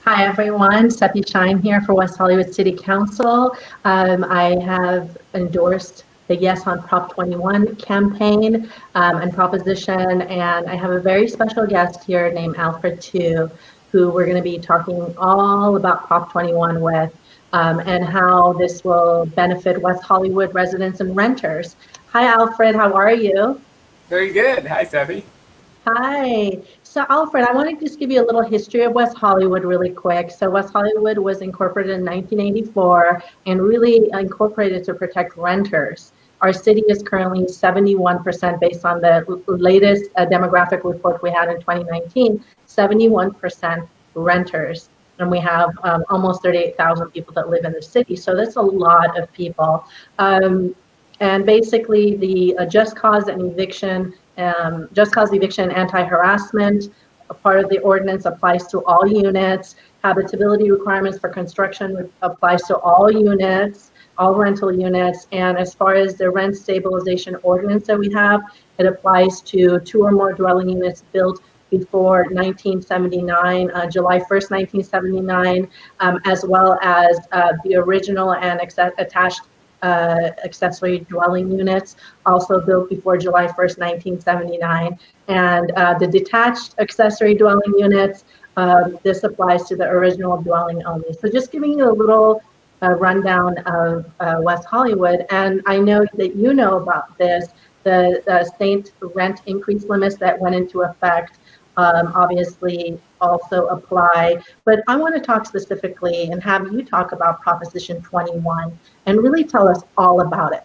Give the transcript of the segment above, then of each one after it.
Hi everyone, Sepi Shine here for West Hollywood City Council. I have endorsed the Yes on Prop 21 campaign and proposition, and I have a very special guest here named Alfred Tu, who we're going to be talking all about Prop 21 with and how this will benefit West Hollywood residents and renters. Hi Alfred, how are you? Very good. Hi, Sepi. Hi. So, Alfred, I want to just give you a little history of West Hollywood really quick. So, West Hollywood was incorporated in 1984 and really incorporated to protect renters. Our city is currently 71% based on the latest demographic report we had in 2019, 71% renters. And we have almost 38,000 people that live in the city. So, that's a lot of people. Um, and basically, the just cause and eviction just cause eviction anti-harassment. A part of the ordinance applies to all units. Habitability requirements for construction applies to all units, all rental units. And as far as the rent stabilization ordinance that we have, it applies to 2 or more dwelling units built before 1979, July 1st, 1979, as well as the original and attached accessory dwelling units, also built before July 1st, 1979. And the detached accessory dwelling units, this applies to the original dwelling only. So just giving you a little rundown of West Hollywood. And I know that you know about this, the state rent increase limits that went into effect obviously also apply. But I want to talk specifically and have you talk about Proposition 21 and really tell us all about it.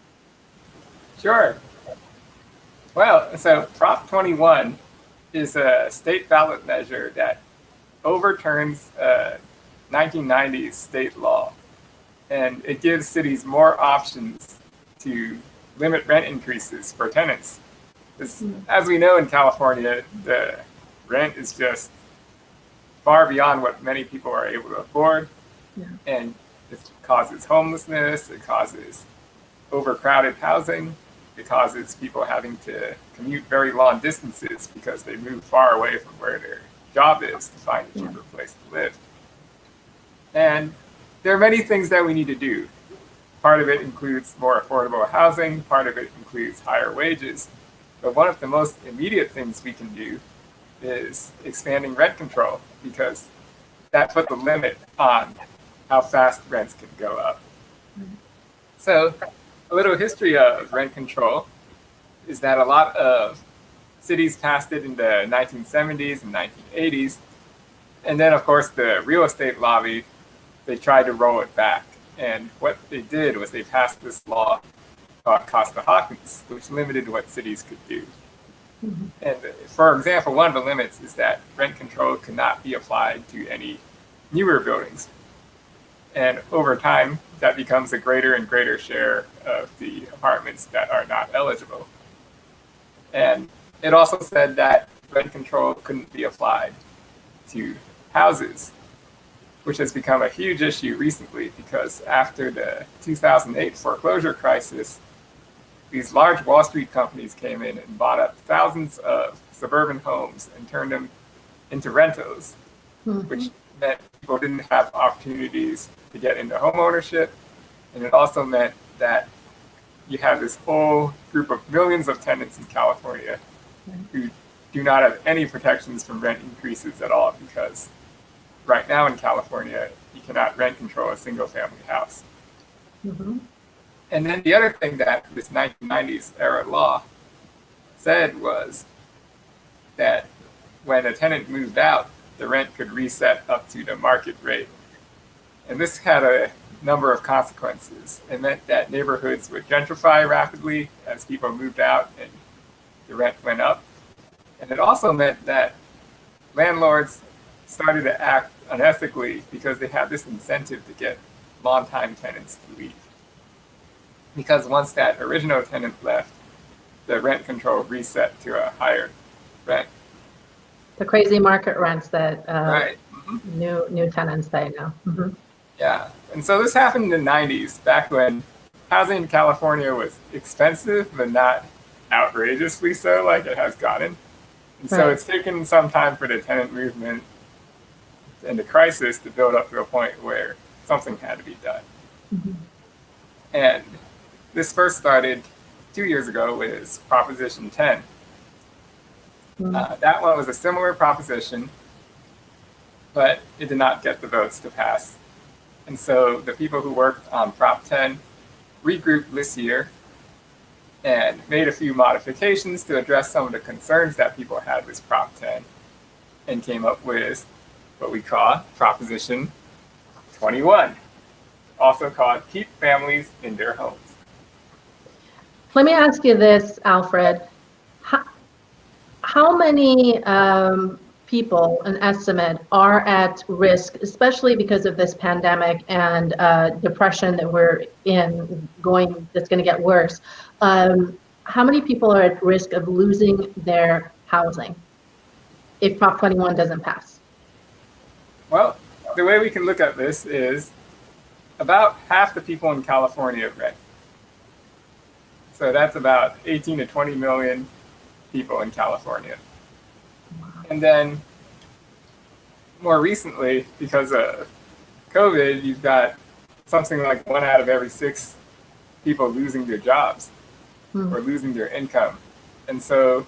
Sure. Well, so Prop 21 is a state ballot measure that overturns 1990s state law, and it gives cities more options to limit rent increases for tenants. As we know in California, the rent is just far beyond what many people are able to afford, and it causes homelessness, it causes overcrowded housing, it causes people having to commute very long distances because they move far away from where their job is to find a cheaper place to live. And there are many things that we need to do. Part of it includes more affordable housing, part of it includes higher wages. But one of the most immediate things we can do is expanding rent control, because that puts a limit on how fast rents can go up. So a little history of rent control is that a lot of cities passed it in the 1970s and 1980s. And then, of course, the real estate lobby, they tried to roll it back. And what they did was they passed this law called Costa-Hawkins, which limited what cities could do. And for example, one of the limits is that rent control could not be applied to any newer buildings. And over time, that becomes a greater and greater share of the apartments that are not eligible. And it also said that rent control couldn't be applied to houses, which has become a huge issue recently because after the 2008 foreclosure crisis, these large Wall Street companies came in and bought up thousands of suburban homes and turned them into rentals, which meant people didn't have opportunities to get into home ownership. And it also meant that you have this whole group of millions of tenants in California who do not have any protections from rent increases at all, because right now in California, you cannot rent control a single family house. And then the other thing that this 1990s era law said was that when a tenant moved out, the rent could reset up to the market rate. And this had a number of consequences. It meant that neighborhoods would gentrify rapidly as people moved out and the rent went up. And it also meant that landlords started to act unethically because they had this incentive to get longtime tenants to leave. Because once that original tenant left, the rent control reset to a higher rent. The crazy market rents that Right. new tenants pay now. Yeah. And so this happened in the 90s, back when housing in California was expensive, but not outrageously so like it has gotten. And so it's taken some time for the tenant movement and the crisis to build up to a point where something had to be done. Mm-hmm. And this first started 2 years ago with Proposition 10. That one was a similar proposition, but it did not get the votes to pass. And so the people who worked on Prop 10 regrouped this year and made a few modifications to address some of the concerns that people had with Prop 10 and came up with what we call Proposition 21, also called Keep Families in Their Homes. Let me ask you this, Alfred. How many people, an estimate, are at risk, especially because of this pandemic and depression that we're in, that's going to get worse? How many people are at risk of losing their housing if Prop 21 doesn't pass? Well, the way we can look at this is about half the people in California rent. So that's about 18 to 20 million people in California. And then more recently, because of COVID, you've got something like 1 out of every 6 people losing their jobs or losing their income. And so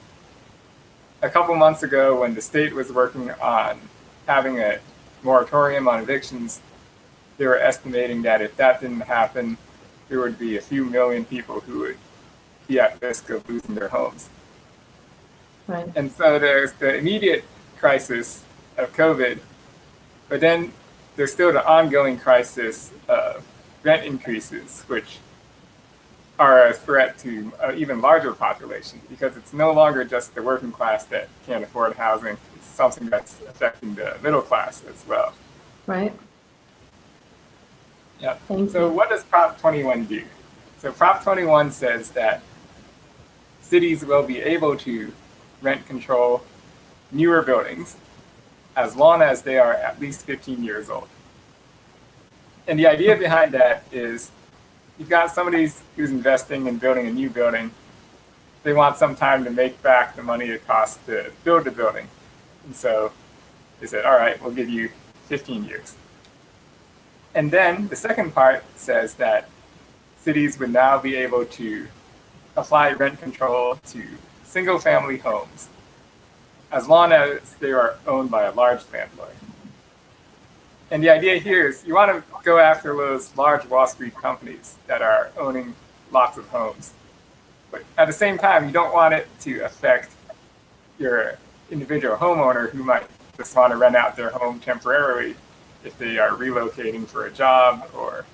a couple months ago, when the state was working on having a moratorium on evictions, they were estimating that if that didn't happen, there would be a few million people who would be at risk of losing their homes. Right. And so there's the immediate crisis of COVID, but then there's still the ongoing crisis of rent increases, which are a threat to an even larger population, because it's no longer just the working class that can't afford housing. It's something that's affecting the middle class as well. Right. Yeah. Thank So you. what does Prop 21 do? So Prop 21 says that cities will be able to rent control newer buildings as long as they are at least 15 years old. And the idea behind that is you've got somebody who's investing in building a new building. They want some time to make back the money it costs to build the building. And so they said, all right, we'll give you 15 years. And then the second part says that cities would now be able to apply rent control to single family homes as long as they are owned by a large landlord. And the idea here is you want to go after those large Wall Street companies that are owning lots of homes. But at the same time, you don't want it to affect your individual homeowner who might just want to rent out their home temporarily if they are relocating for a job, or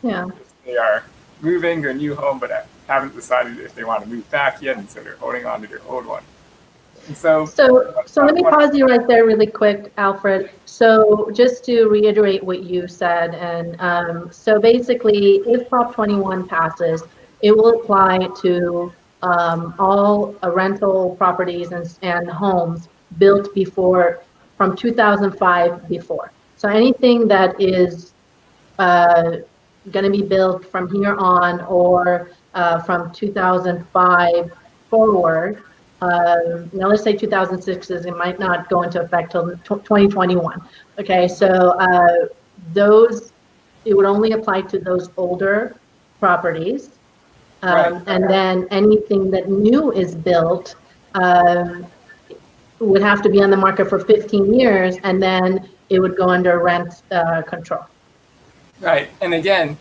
if they are moving to a new home but haven't decided if they want to move back yet, and so they're holding on to their old one. And so let me pause you right there really quick, Alfred. So just to reiterate what you said, and so basically, if Prop 21 passes, it will apply to all rental properties and homes built from 2005 before. So anything that is going to be built from here on, or from 2005 forward. Now let's say 2006 it might not go into effect till 2021. Okay, so it would only apply to those older properties. And then anything that new is built would have to be on the market for 15 years, and then it would go under rent control. Right, and again,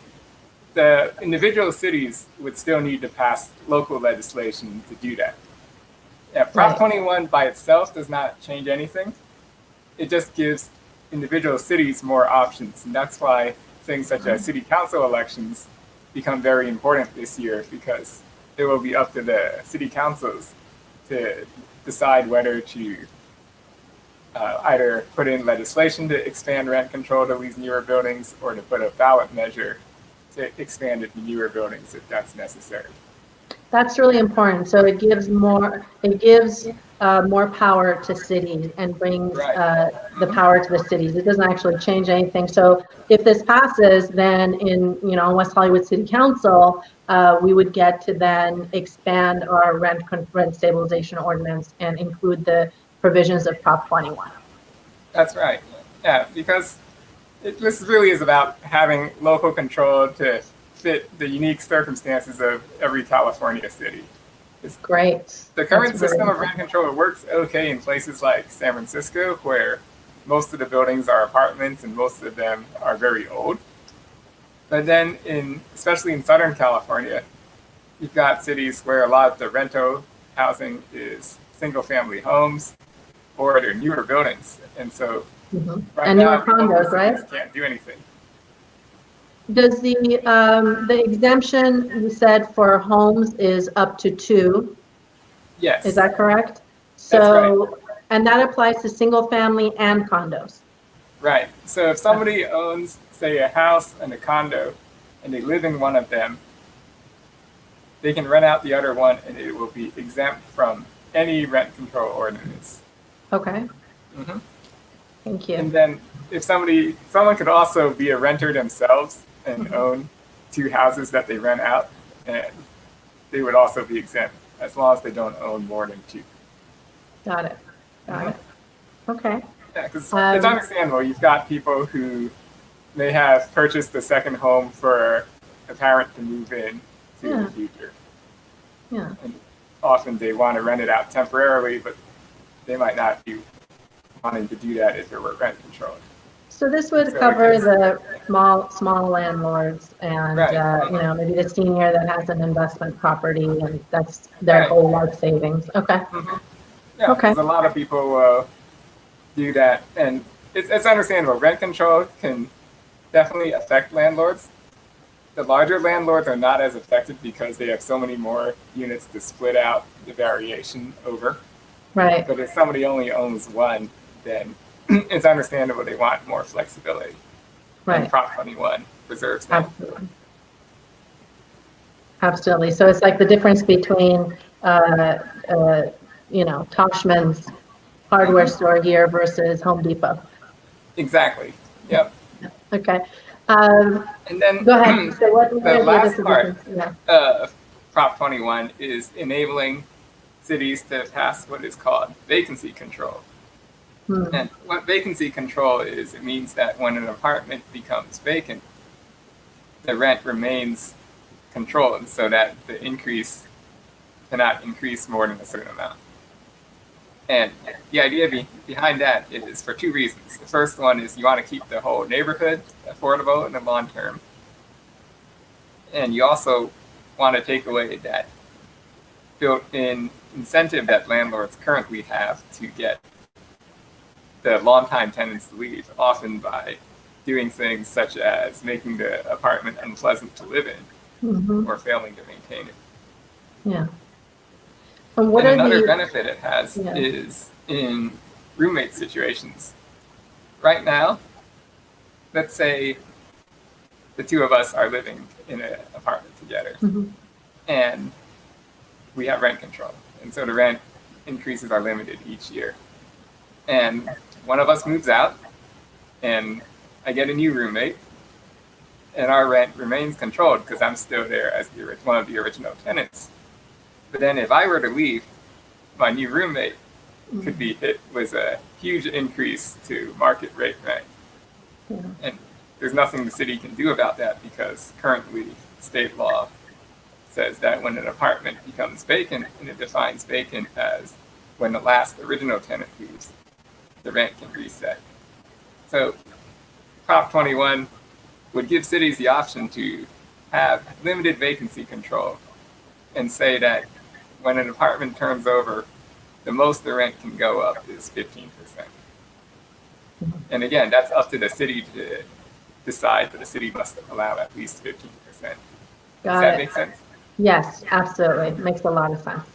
the individual cities would still need to pass local legislation to do that. Yeah, Prop 21 by itself does not change anything. It just gives individual cities more options, and that's why things such as city council elections become very important this year, because it will be up to the city councils to decide whether to either put in legislation to expand rent control to these newer buildings, or to put a ballot measure to expand it to newer buildings if that's necessary. That's really important. So it gives more power to cities and brings the power to the cities. It doesn't actually change anything. So if this passes, then in West Hollywood City Council, we would get to then expand our rent stabilization ordinance and include the provisions of Prop 21. That's right. Yeah, because this really is about having local control to fit the unique circumstances of every California city. Great. The current That's system really of rent control works okay in places like San Francisco, where most of the buildings are apartments and most of them are very old. But then, especially in Southern California, you've got cities where a lot of the rental housing is single-family homes or they're newer buildings, and so right and now newer condos, right? cities can't do anything. Does the exemption you said for homes is up to 2? Yes, Is that correct? that's right. So, and that applies to single family and condos. Right. So if somebody owns, say, a house and a condo, and they live in one of them, they can rent out the other one, and it will be exempt from any rent control ordinance. Okay. Mm-hmm. Thank you. And then if someone could also be a renter themselves and own 2 houses that they rent out, and they would also be exempt as long as they don't own more than 2. Got it. Got it. Okay. Yeah, because it's understandable. You've got people who may have purchased a second home for a parent to move in to in the future. Yeah. And often they want to rent it out temporarily, but they might not be wanting to do that if it were rent controlled. So this would cover the small landlords and, right. Maybe the senior that has an investment property and that's their whole life savings. Okay. Mm-hmm. Yeah, okay. Because a lot of people do that, and it's understandable. Rent control can definitely affect landlords. The larger landlords are not as affected because they have so many more units to split out the variation over. Right. But if somebody only owns one, then it's understandable they want more flexibility. Right. And Prop 21 preserves that. Absolutely. Absolutely. So it's like the difference between, Toshman's hardware store here versus Home Depot. Exactly. Yep. Okay. And then go ahead. So what the last part of Prop 21 is enabling cities to pass what is called vacancy control. And what vacancy control is, it means that when an apartment becomes vacant, the rent remains controlled so that the increase cannot increase more than a certain amount. And the idea behind that is for 2 reasons. The first one is you want to keep the whole neighborhood affordable in the long term. And you also want to take away that built-in incentive that landlords currently have to get the longtime tenants to leave, often by doing things such as making the apartment unpleasant to live in or failing to maintain it. Yeah. And another benefit it has is in roommate situations. Right now, let's say the 2 of us are living in an apartment together, and we have rent control. And so the rent increases are limited each year. And one of us moves out, and I get a new roommate, and our rent remains controlled because I'm still there as one of the original tenants. But then if I were to leave, my new roommate could be hit with a huge increase to market rate rent. And there's nothing the city can do about that because currently state law says that when an apartment becomes vacant, and it defines vacant as when the last original tenant leaves, the rent can reset. So Prop 21 would give cities the option to have limited vacancy control and say that when an apartment turns over, the most the rent can go up is 15%. And again, that's up to the city to decide, but the city must allow at least 15%. Does that make sense? Yes, absolutely. It makes a lot of sense.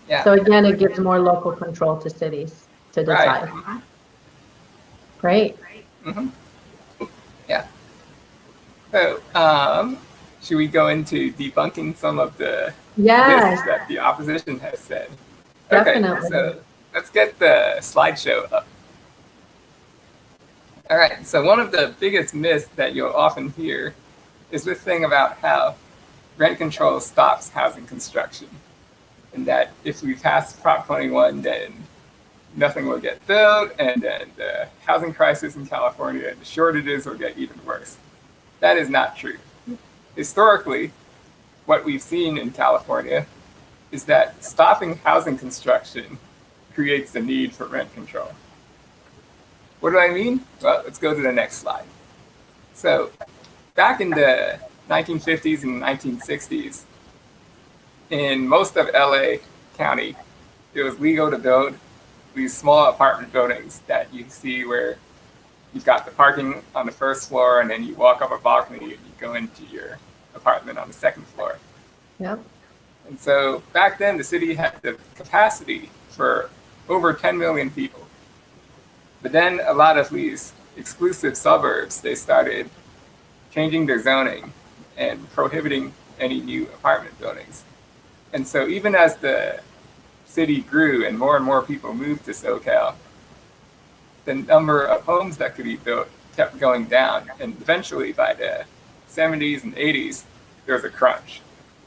Yeah. So again, it gives more local control to cities to decide. Right. Great. Yeah. So, should we go into debunking some of the myths that the opposition has said? Definitely. Okay, so let's get the slideshow up. All right, so one of the biggest myths that you'll often hear is this thing about how rent control stops housing construction, and that if we pass Prop 21, then nothing will get built, and then the housing crisis in California and the shortages will get even worse. That is not true. Historically, what we've seen in California is that stopping housing construction creates the need for rent control. What do I mean? Well, let's go to the next slide. So back in the 1950s and 1960s, in most of LA County, it was legal to build these small apartment buildings that you see where you've got the parking on the first floor and then you walk up a balcony and you go into your apartment on the second floor. Yep. And so back then the city had the capacity for over 10 million people. But then a lot of these exclusive suburbs, they started changing their zoning and prohibiting any new apartment buildings. And so even as the city grew and more people moved to SoCal, the number of homes that could be built kept going down. And eventually by the 70s and 80s, there was a crunch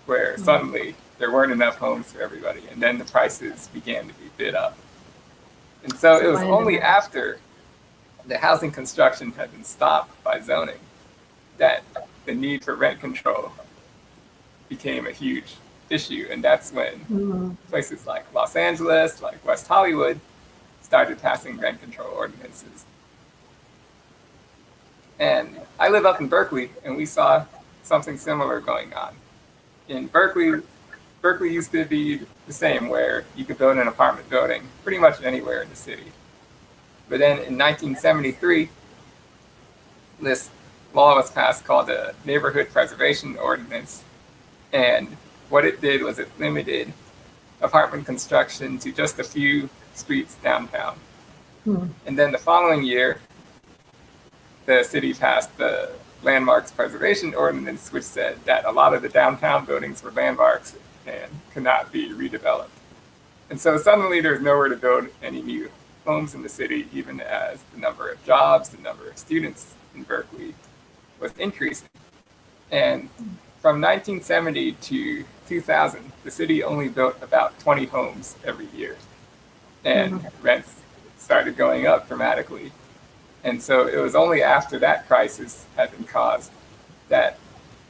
where suddenly there weren't enough homes for everybody. And then the prices began to be bid up. And so it was only after the housing construction had been stopped by zoning that the need for rent control became a huge issue. And that's when places like Los Angeles, like West Hollywood, started passing rent control ordinances. And I live up in Berkeley, and we saw something similar going on. In Berkeley used to be the same, where you could build an apartment building pretty much anywhere in the city. But then in 1973, this law was passed called the Neighborhood Preservation Ordinance. And what it did was it limited apartment construction to just a few streets downtown. And then the following year, the city passed the Landmarks Preservation Ordinance, which said that a lot of the downtown buildings were landmarks and could not be redeveloped. And so suddenly there's nowhere to build any new homes in the city, even as the number of jobs, the number of students in Berkeley was increasing. And from 1970 to 2000, the city only built about 20 homes every year. And rents started going up dramatically. And so it was only after that crisis had been caused that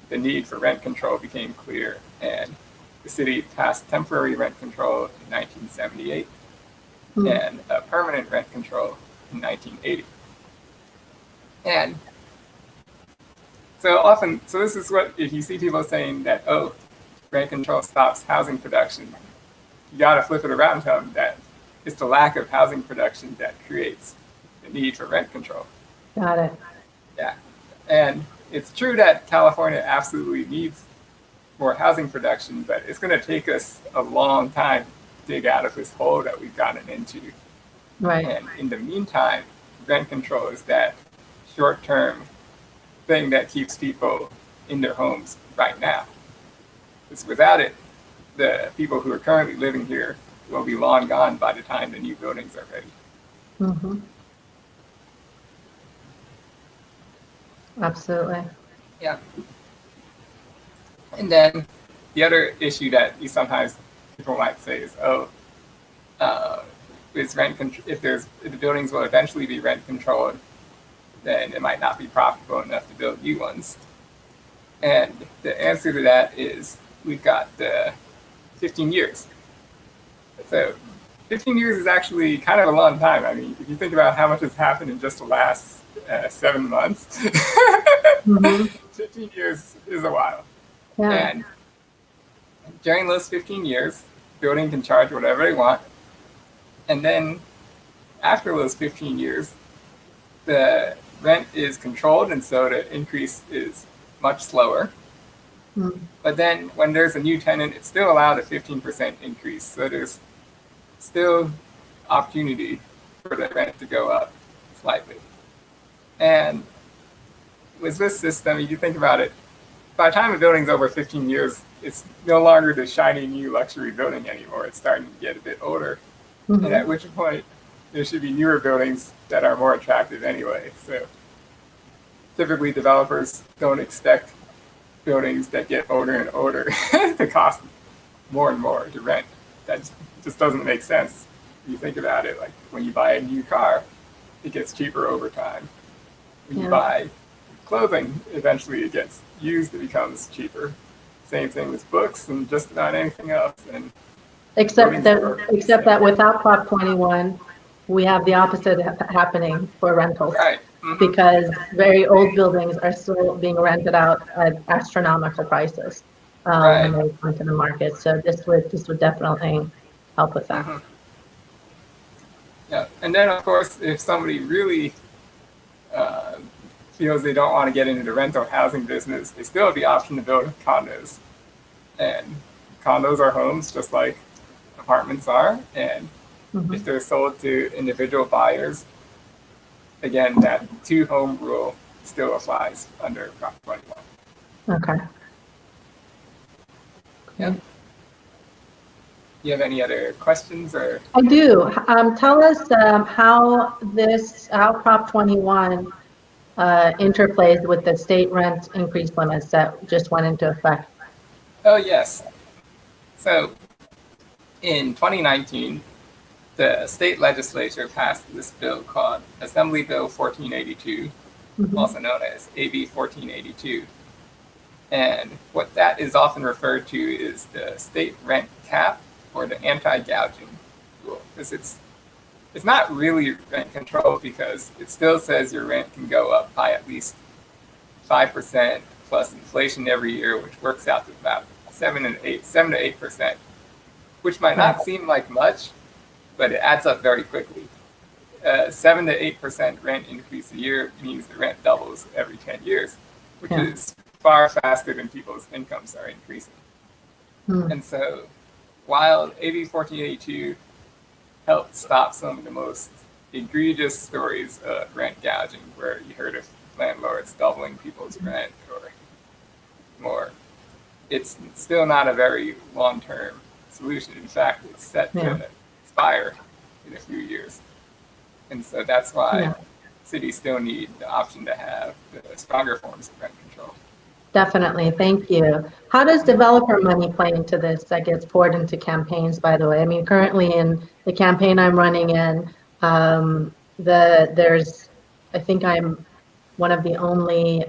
the need for rent control became clear. And the city passed temporary rent control in 1978 and a permanent rent control in 1980. And so this is what, if you see people saying that, oh, rent control stops housing production, you got to flip it around and tell them that it's the lack of housing production that creates the need for rent control. Got it. Yeah. And it's true that California absolutely needs more housing production, but it's going to take us a long time to dig out of this hole that we've gotten into. Right. And in the meantime, rent control is that short-term thing that keeps people in their homes right now. Because without it, the people who are currently living here will be long gone by the time the new buildings are ready. Absolutely. Yeah. And then the other issue that you sometimes people might say is, is if the buildings will eventually be rent controlled, then it might not be profitable enough to build new ones. And the answer to that is we've got the 15 years. So 15 years is actually kind of a long time. I mean, if you think about how much has happened in just the last 7 months, 15 years is a while. Yeah. And during those 15 years, building can charge whatever they want. And then after those 15 years, the rent is controlled, and so the increase is much slower. But then when there's a new tenant, it's still allowed a 15% increase. So there's still opportunity for the rent to go up slightly. And with this system, if you think about it, by the time a building's over 15 years, it's no longer the shiny new luxury building anymore. It's starting to get a bit older. And at which point, there should be newer buildings that are more attractive anyway. So typically developers don't expect buildings that get older and older to cost more and more to rent. That just doesn't make sense. you think about it, like when you buy a new car, it gets cheaper over time. When you buy clothing, eventually it gets used, it becomes cheaper. Same thing with books and just about anything else. And except that without Prop 21, we have the opposite happening for rentals. Right. Because very old buildings are still being rented out at astronomical prices when they come to the market. So this would definitely help with that. Yeah, and then of course, if somebody really feels they don't want to get into the rental housing business, they still have the option to build condos. And condos are homes just like apartments are. And if they're sold to individual buyers, again, that 2-home rule still applies under Prop 21. Okay. Yeah. Do you have any other questions or? I do. Tell us how Prop 21 interplays with the state rent increase limits that just went into effect. Oh, yes. So in 2019, the state legislature passed this bill called Assembly Bill 1482, also known as AB 1482. And what that is often referred to is the state rent cap or the anti-gouging rule. Because it's not really rent control, because it still says your rent can go up by at least 5% plus inflation every year, which works out to about 7 to 8%, which might not seem like much, but it adds up very quickly. 7 to 8% rent increase a year means the rent doubles every 10 years, which is far faster than people's incomes are increasing. And so while AB 1482 helped stop some of the most egregious stories of rent gouging, where you heard of landlords doubling people's rent or more, it's still not a very long-term solution. In fact, it's set to expire in a few years. And so that's why cities still need the option to have the stronger forms of rent control. Definitely, thank you. How does developer money play into this that gets poured into campaigns, by the way? I mean, currently in the campaign I'm running in, I think I'm one of the only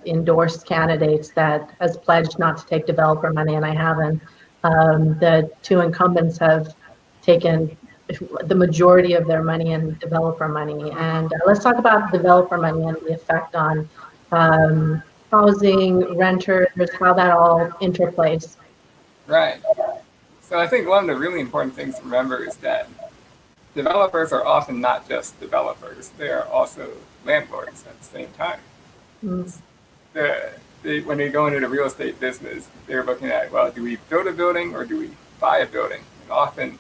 endorsed candidates that has pledged not to take developer money, and I haven't. The two incumbents have taken the majority of their money in developer money. And let's talk about developer money and the effect on housing, renters, how that all interplays. Right. So I think one of the really important things to remember is that developers are often not just developers, they are also landlords at the same time. When they go into the real estate business, they're looking at, well, do we build a building or do we buy a building? And often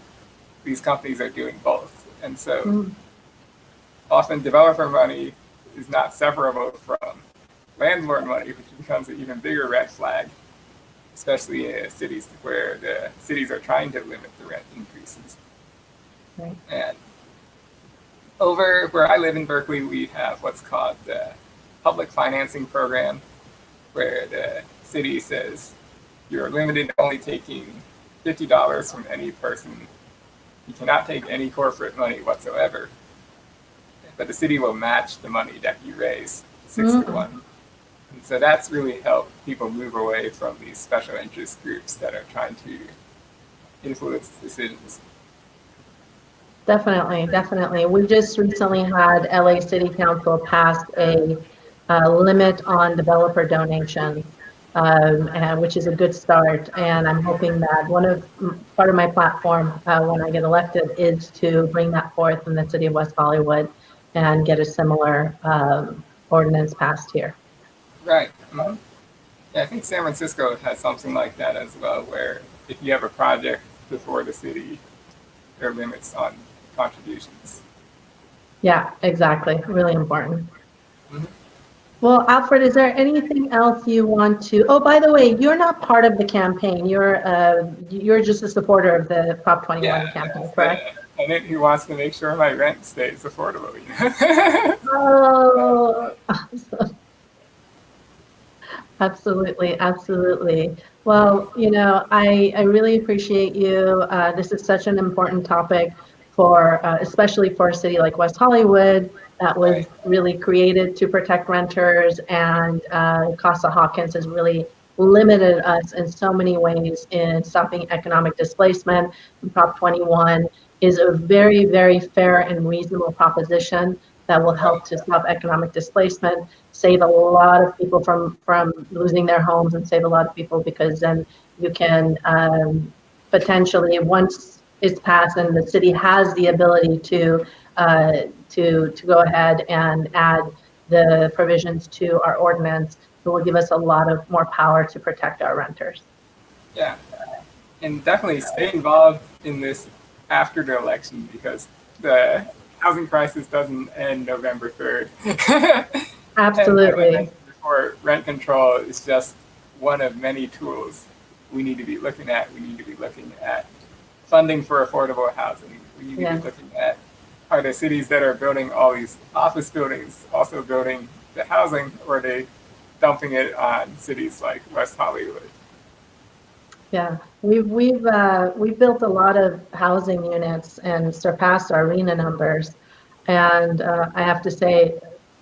these companies are doing both. And so often developer money is not separable from landlord money, which becomes an even bigger red flag, especially in cities where the cities are trying to limit the rent increases. Right. And over where I live in Berkeley, we have what's called the public financing program, where the city says you're limited to only taking $50 from any person. You cannot take any corporate money whatsoever, but the city will match the money that you raise 6-1. And so that's really helped people move away from these special interest groups that are trying to influence decisions. Definitely, definitely. We just recently had LA City Council pass a limit on developer donations, which is a good start. And I'm hoping that part of my platform when I get elected is to bring that forth in the city of West Hollywood and get a similar ordinance passed here. Right. Yeah, I think San Francisco has something like that as well, where if you have a project before the city, there are limits on contributions. Yeah, exactly. Really important. Well, Alfred, is there anything else you want to? Oh, by the way, you're not part of the campaign. You're just a supporter of the Prop 21 campaign, correct? And then he wants to make sure my rent stays affordable. Oh, awesome. Absolutely, absolutely. Well, I really appreciate you. This is such an important topic for, especially for a city like West Hollywood that was Right. really created to protect renters, and Costa-Hawkins has really limited us in so many ways in stopping economic displacement. And Prop 21 is a very, very fair and reasonable proposition that will Right. help to stop economic displacement, save a lot of people from losing their homes, and save a lot of people, because then you can potentially, once it's passed and the city has the ability to go ahead and add the provisions to our ordinance, it will give us a lot of more power to protect our renters. Yeah. And definitely stay involved in this after the election, because the housing crisis doesn't end November 3rd. And like I Absolutely. mentioned before, rent control is just one of many tools we need to be looking at. We need to be looking at funding for affordable housing. We need to be Yes. looking at, are the cities that are building all these office buildings also building the housing, or are they dumping it on cities like West Hollywood? Yeah, we've built a lot of housing units and surpassed our RENA numbers, and I have to say,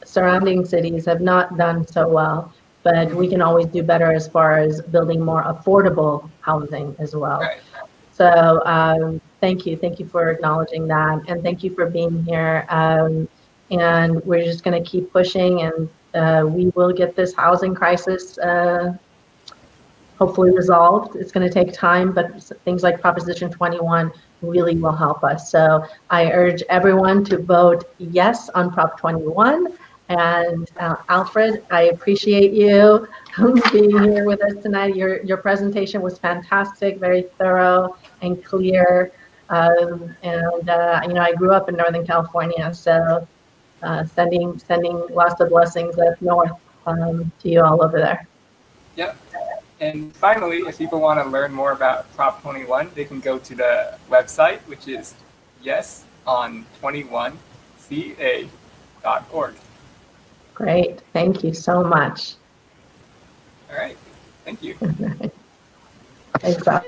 surrounding cities have not done so well. But we Mhm. can always do better as far as building more affordable housing as well. Right. So thank you for acknowledging that, and thank you for being here. And we're just going to keep pushing, and we will get this housing crisis hopefully resolved. It's going to take time, but things like Proposition 21 really will help us. So I urge everyone to vote yes on Prop 21. And Alfred, I appreciate you being here with us tonight. Your presentation was fantastic, very thorough and clear. I grew up in Northern California, so sending lots of blessings up north to you all over there. Yep. And finally, if people want to learn more about Prop 21, they can go to the website, which is yeson21ca.org. Great. Thank you so much. All right. Thank you. Thanks, Al.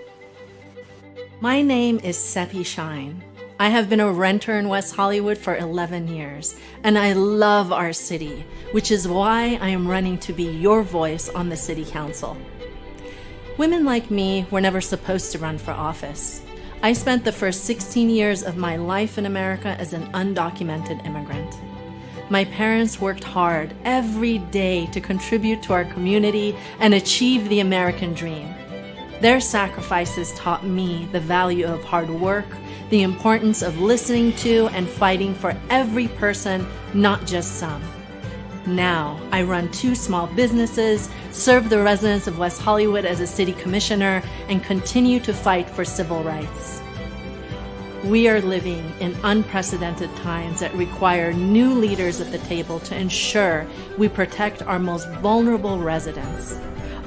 My name is Sepi Shine. I have been a renter in West Hollywood for 11 years, and I love our city, which is why I am running to be your voice on the City Council. Women like me were never supposed to run for office. I spent the first 16 years of my life in America as an undocumented immigrant. My parents worked hard every day to contribute to our community and achieve the American dream. Their sacrifices taught me the value of hard work, the importance of listening to and fighting for every person, not just some. Now, I run 2 small businesses, serve the residents of West Hollywood as a city commissioner, and continue to fight for civil rights. We are living in unprecedented times that require new leaders at the table to ensure we protect our most vulnerable residents.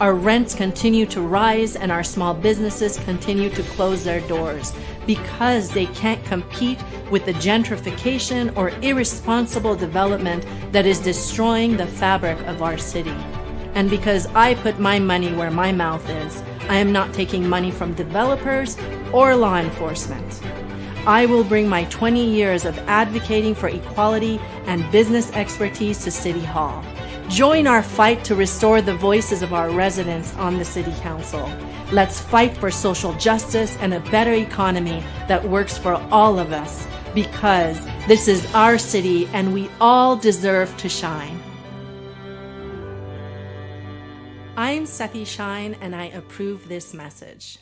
Our rents continue to rise and our small businesses continue to close their doors because they can't compete with the gentrification or irresponsible development that is destroying the fabric of our city. And because I put my money where my mouth is, I am not taking money from developers or law enforcement. I will bring my 20 years of advocating for equality and business expertise to City Hall. Join our fight to restore the voices of our residents on the City Council. Let's fight for social justice and a better economy that works for all of us, because this is our city and we all deserve to shine. I'm Sepi Shine and I approve this message.